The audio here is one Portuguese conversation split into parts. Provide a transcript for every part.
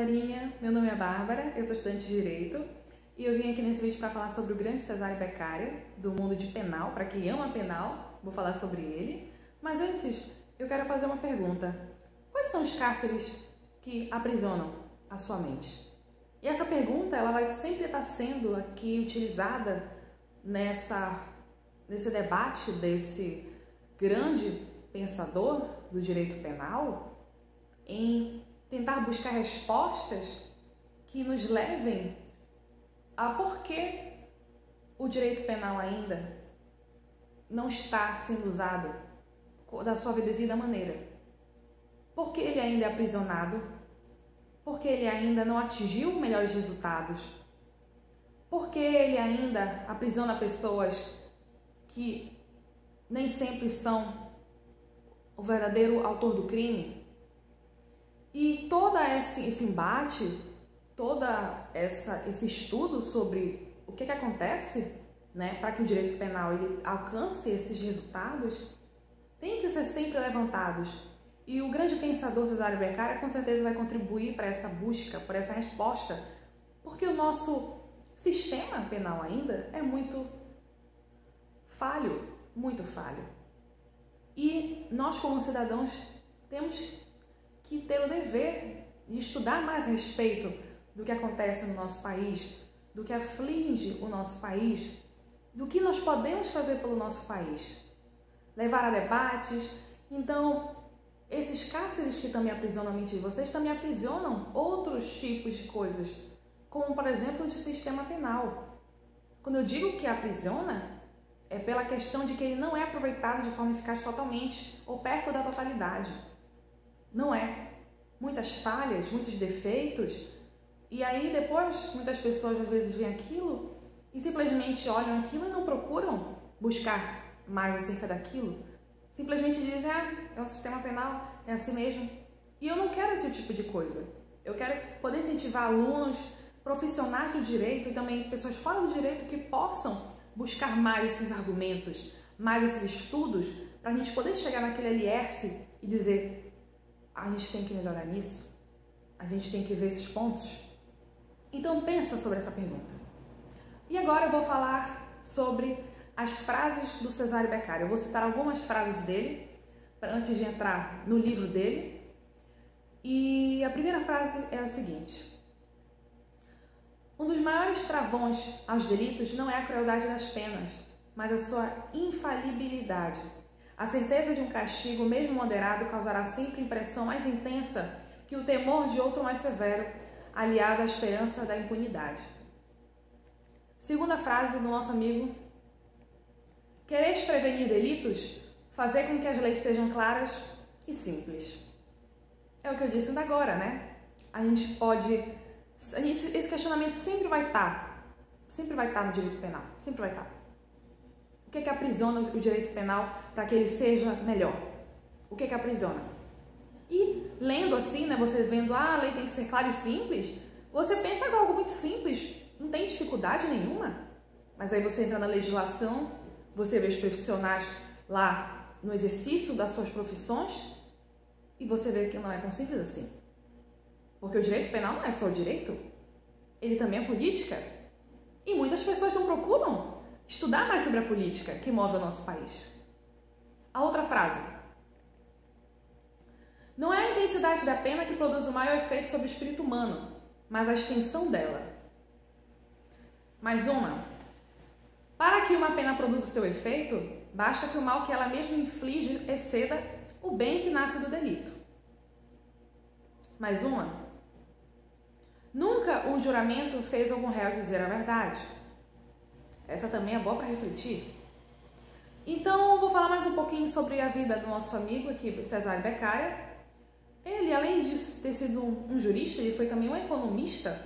galerinha, meu nome é Bárbara, eu sou estudante de Direito e eu vim aqui nesse vídeo para falar sobre o grande Cesare Beccaria, do mundo de penal. Para quem ama penal, vou falar sobre ele. Mas antes, eu quero fazer uma pergunta. Quais são os cárceres que aprisionam a sua mente? E essa pergunta ela vai sempre estar sendo aqui utilizada nesse debate desse grande pensador do direito penal em tentar buscar respostas que nos levem a por que o direito penal ainda não está sendo usado da sua devida maneira. Por que ele ainda é aprisionado? Por que ele ainda não atingiu melhores resultados? Por que ele ainda aprisiona pessoas que nem sempre são o verdadeiro autor do crime? E todo esse embate, esse estudo sobre o que acontece, para que o direito penal ele alcance esses resultados, tem que ser sempre levantados. E o grande pensador Cesare Beccaria com certeza vai contribuir para essa busca, para essa resposta, porque o nosso sistema penal ainda é muito falho, muito falho. E nós, como cidadãos, temos que ter o dever de estudar mais a respeito do que acontece no nosso país, do que aflige o nosso país, do que nós podemos fazer pelo nosso país, levar a debates. Então, esses cárceres que também aprisionam a mente de vocês também aprisionam outros tipos de coisas, como, por exemplo, o sistema penal. Quando eu digo que aprisiona, é pela questão de que ele não é aproveitado de forma eficaz totalmente ou perto da totalidade. Não é. Muitas falhas, muitos defeitos, e aí depois muitas pessoas às vezes veem aquilo e simplesmente olham aquilo e não procuram buscar mais acerca daquilo. Simplesmente dizem, é um sistema penal, é assim mesmo. E eu não quero esse tipo de coisa. Eu quero poder incentivar alunos, profissionais do direito e também pessoas fora do direito que possam buscar mais esses argumentos, mais esses estudos, para a gente poder chegar naquele alicerce e dizer, a gente tem que melhorar nisso, a gente tem que ver esses pontos. Então pensa sobre essa pergunta. E agora eu vou falar sobre as frases do Cesare Beccaria. Eu vou citar algumas frases dele, antes de entrar no livro dele. E a primeira frase é a seguinte: um dos maiores travões aos delitos não é a crueldade das penas, mas a sua infalibilidade. A certeza de um castigo, mesmo moderado, causará sempre impressão mais intensa que o temor de outro mais severo, aliado à esperança da impunidade. Segunda frase do nosso amigo: quereis prevenir delitos? Fazer com que as leis sejam claras e simples. É o que eu disse ainda agora, A gente pode... Esse questionamento sempre vai estar no direito penal, sempre vai estar. O que aprisiona o direito penal para que ele seja melhor? O que aprisiona? E lendo assim, você vendo, a lei tem que ser clara e simples, você pensa em algo muito simples, não tem dificuldade nenhuma. Mas aí você entra na legislação, você vê os profissionais lá no exercício das suas profissões e você vê que não é tão simples assim. Porque o direito penal não é só o direito, ele também é política. E muitas pessoas não procuram estudar mais sobre a política que move o nosso país. A outra frase: não é a intensidade da pena que produz o maior efeito sobre o espírito humano, mas a extensão dela. Mais uma: para que uma pena produza o seu efeito, basta que o mal que ela mesma inflige exceda o bem que nasce do delito. Mais uma: nunca um juramento fez algum réu dizer a verdade. Essa também é boa para refletir. Então, eu vou falar mais um pouquinho sobre a vida do nosso amigo aqui, Cesare Beccaria. Ele, além de ter sido um jurista, ele foi também um economista,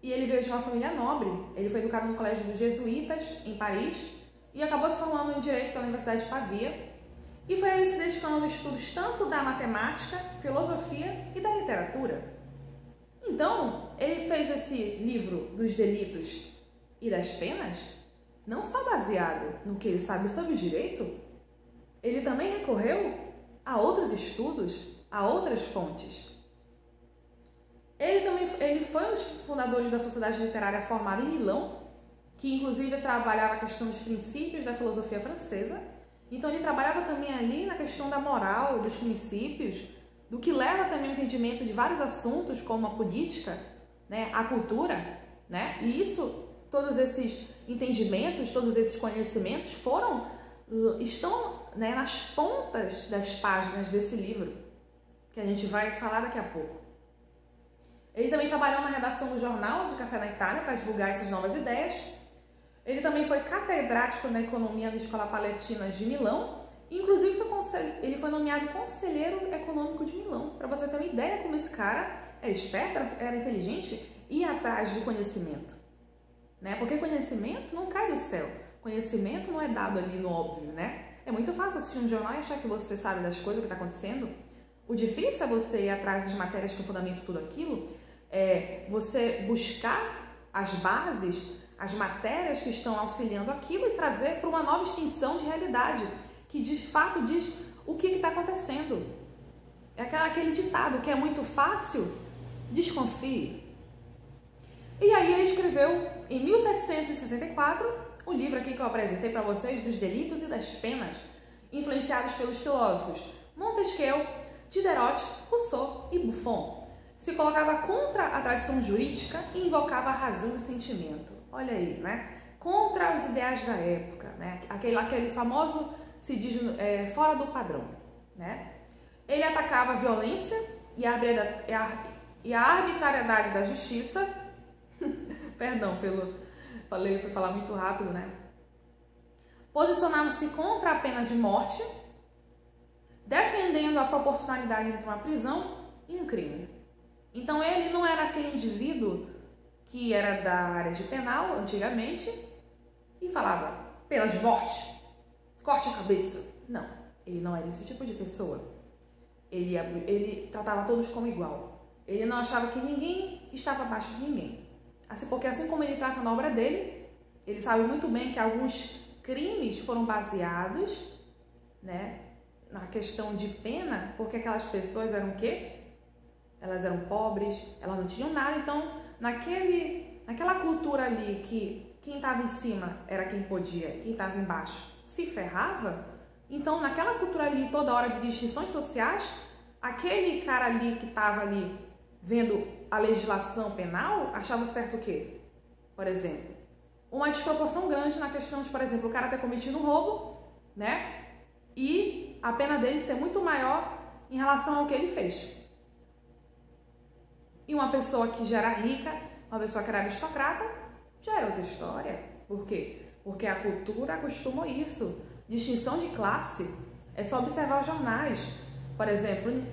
E ele veio de uma família nobre. Ele foi educado no colégio dos jesuítas, em Paris, e acabou se formando em Direito pela Universidade de Pavia. E foi aí se dedicando aos estudos tanto da matemática, filosofia e da literatura. Então, ele fez esse livro dos delitos e das penas, não só baseado no que ele sabe sobre o direito, ele também recorreu a outros estudos, a outras fontes. ele foi um dos fundadores da Sociedade Literária formada em Milão, que inclusive trabalhava a questão dos princípios da filosofia francesa. Então ele trabalhava também ali na questão da moral, dos princípios, do que leva também ao entendimento de vários assuntos, como a política, né, a cultura, né? E isso, todos esses entendimentos, todos esses conhecimentos estão, né, nas pontas das páginas desse livro, que a gente vai falar daqui a pouco. Ele também trabalhou na redação do jornal de Café na Itália para divulgar essas novas ideias. Ele também foi catedrático na economia na Escola Palatina de Milão. Inclusive, ele foi nomeado conselheiro econômico de Milão. Para você ter uma ideia como esse cara era esperto, era inteligente e ia atrás de conhecimento. Né? Porque conhecimento não cai do céu. Conhecimento não é dado ali no óbvio, né? É muito fácil assistir um jornal e achar que você sabe das coisas que está acontecendo. O difícil é você ir atrás das matérias que fundamentam tudo aquilo, é você buscar as bases, as matérias que estão auxiliando aquilo e trazer para uma nova extensão de realidade, que de fato diz o que está acontecendo. É aquele ditado que é muito fácil, desconfie. E aí ele escreveu em 1764 o livro aqui que eu apresentei para vocês, dos delitos e das penas, influenciados pelos filósofos Montesquieu, Diderot, Rousseau e Buffon. Se colocava contra a tradição jurídica e invocava a razão e o sentimento. Olha aí, né? Contra os ideais da época, né? Aquele famoso se diz fora do padrão, né? Ele atacava a violência e a arbitrariedade da justiça. Perdão fui falar muito rápido, né? Posicionava-se contra a pena de morte, defendendo a proporcionalidade entre uma prisão e um crime. Então ele não era aquele indivíduo que era da área de penal antigamente e falava pena de morte, corte a cabeça. Não, ele não era esse tipo de pessoa. Ele tratava todos como igual. Ele não achava que ninguém estava abaixo de ninguém. Porque assim como ele trata na obra dele, ele sabe muito bem que alguns crimes foram baseados, né, na questão de pena, porque aquelas pessoas eram o quê? Elas eram pobres, elas não tinham nada, então naquela cultura ali que quem estava em cima era quem podia, quem estava embaixo se ferrava, então naquela cultura ali, toda hora de distinções sociais, aquele cara ali que estava ali vendo a legislação penal, achava certo o quê? Por exemplo, uma desproporção grande na questão de, por exemplo, o cara ter cometido um roubo, né? E a pena dele ser muito maior em relação ao que ele fez. E uma pessoa que já era rica, uma pessoa que era aristocrata, já era outra história. Por quê? Porque a cultura acostumou isso. Distinção de classe. É só observar os jornais. Por exemplo,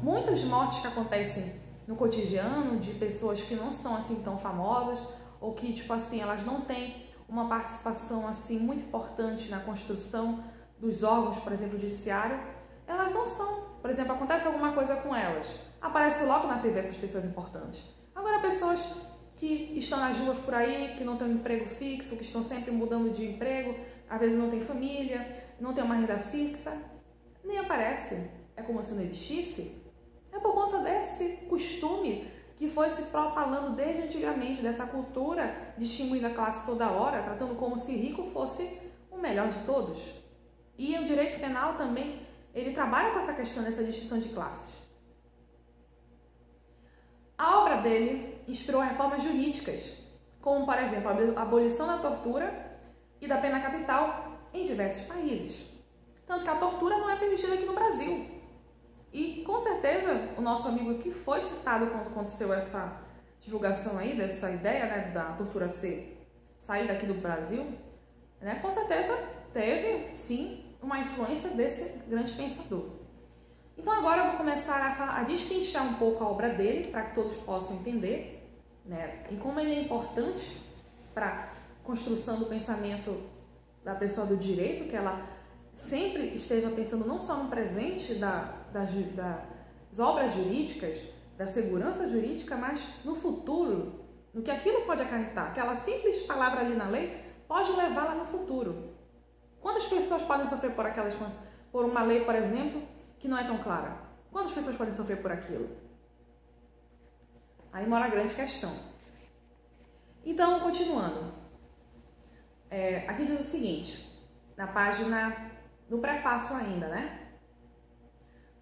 muitas mortes que acontecem no cotidiano de pessoas que não são assim tão famosas ou que, tipo assim, elas não têm uma participação assim muito importante na construção dos órgãos, por exemplo, judiciário, elas não são. Por exemplo, acontece alguma coisa com elas, aparece logo na TV essas pessoas importantes. Agora, pessoas que estão nas ruas por aí, que não têm um emprego fixo, que estão sempre mudando de emprego, às vezes não tem família, não tem uma renda fixa, nem aparece. É como se não existisse. É por conta desse costume que foi se propalando desde antigamente, dessa cultura distinguindo a classe toda hora, tratando como se rico fosse o melhor de todos. E o direito penal também, ele trabalha com essa questão dessa distinção de classes. A obra dele inspirou reformas jurídicas, como, por exemplo, a abolição da tortura e da pena capital em diversos países. Tanto que a tortura não é permitida aqui no Brasil. E, com certeza, o nosso amigo que foi citado quando aconteceu essa divulgação aí, dessa ideia, né, da tortura sair daqui do Brasil, né, com certeza teve, sim, uma influência desse grande pensador. Então, agora eu vou começar a destrinchar um pouco a obra dele, para que todos possam entender, né, e como ele é importante para a construção do pensamento da pessoa do direito, que ela sempre esteja pensando não só no presente das obras jurídicas, da segurança jurídica, mas no futuro, no que aquilo pode acarretar. Aquela simples palavra ali na lei pode levá-la no futuro. Quantas pessoas podem sofrer por uma lei, por exemplo, que não é tão clara? Quantas pessoas podem sofrer por aquilo? Aí mora a grande questão. Então, continuando. Aqui diz o seguinte, na página, no prefácio ainda, né?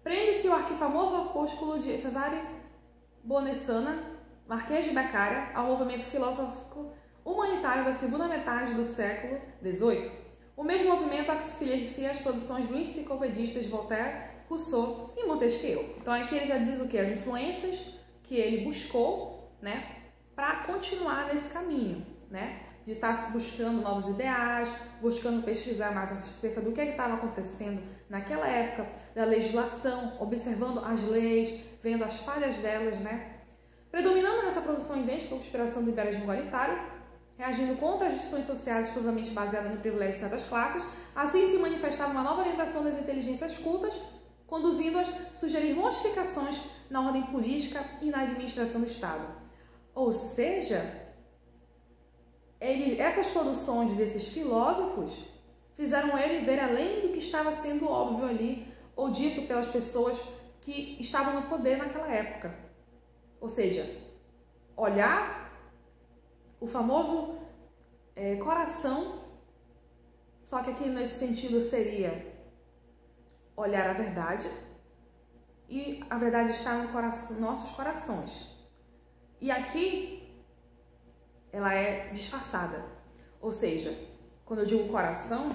Prende-se o famoso opúsculo de Cesare Bonessana, Marquês de Beccaria, ao movimento filosófico humanitário da segunda metade do século XVIII. O mesmo movimento a que se filicia as produções do enciclopedistas Voltaire, Rousseau e Montesquieu. Então aqui ele já diz o que? As influências que ele buscou, né, para continuar nesse caminho, né, de estar buscando novos ideais, buscando pesquisar mais acerca do que estava acontecendo naquela época, da legislação, observando as leis, vendo as falhas delas, né, predominando nessa produção idêntica a conspiração do liberalismo igualitário, reagindo contra as instituições sociais exclusivamente baseadas no privilégio de certas classes. Assim se manifestava uma nova orientação das inteligências cultas, conduzindo-as a sugerir modificações na ordem política e na administração do Estado. Ou seja, essas produções desses filósofos fizeram ele ver além do que estava sendo óbvio ali, ou dito pelas pessoas que estavam no poder naquela época. Ou seja, olhar o famoso coração, só que aqui nesse sentido seria olhar a verdade, e a verdade está no coração, nossos corações. E aqui ela é disfarçada. Ou seja, quando eu digo coração,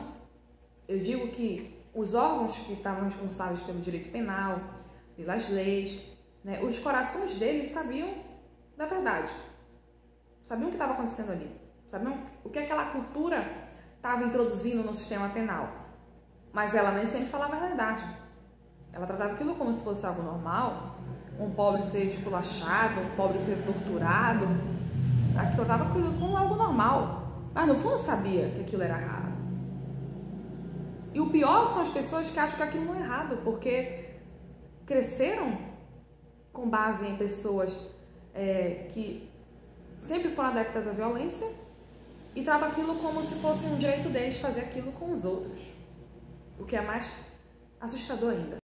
eu digo que os órgãos que estavam responsáveis pelo direito penal, pelas leis, né, os corações deles sabiam da verdade. Sabiam o que estava acontecendo ali. Sabiam o que aquela cultura estava introduzindo no sistema penal. Mas ela nem sempre falava a verdade. Ela tratava aquilo como se fosse algo normal. Um pobre ser esculachado, um pobre ser torturado. Ela tratava aquilo como algo normal. Mas no fundo sabia que aquilo era errado. E o pior são as pessoas que acham que aquilo não é errado, porque cresceram com base em pessoas que sempre foram adeptas à violência e tratam aquilo como se fosse um direito deles fazer aquilo com os outros. O que é mais assustador ainda.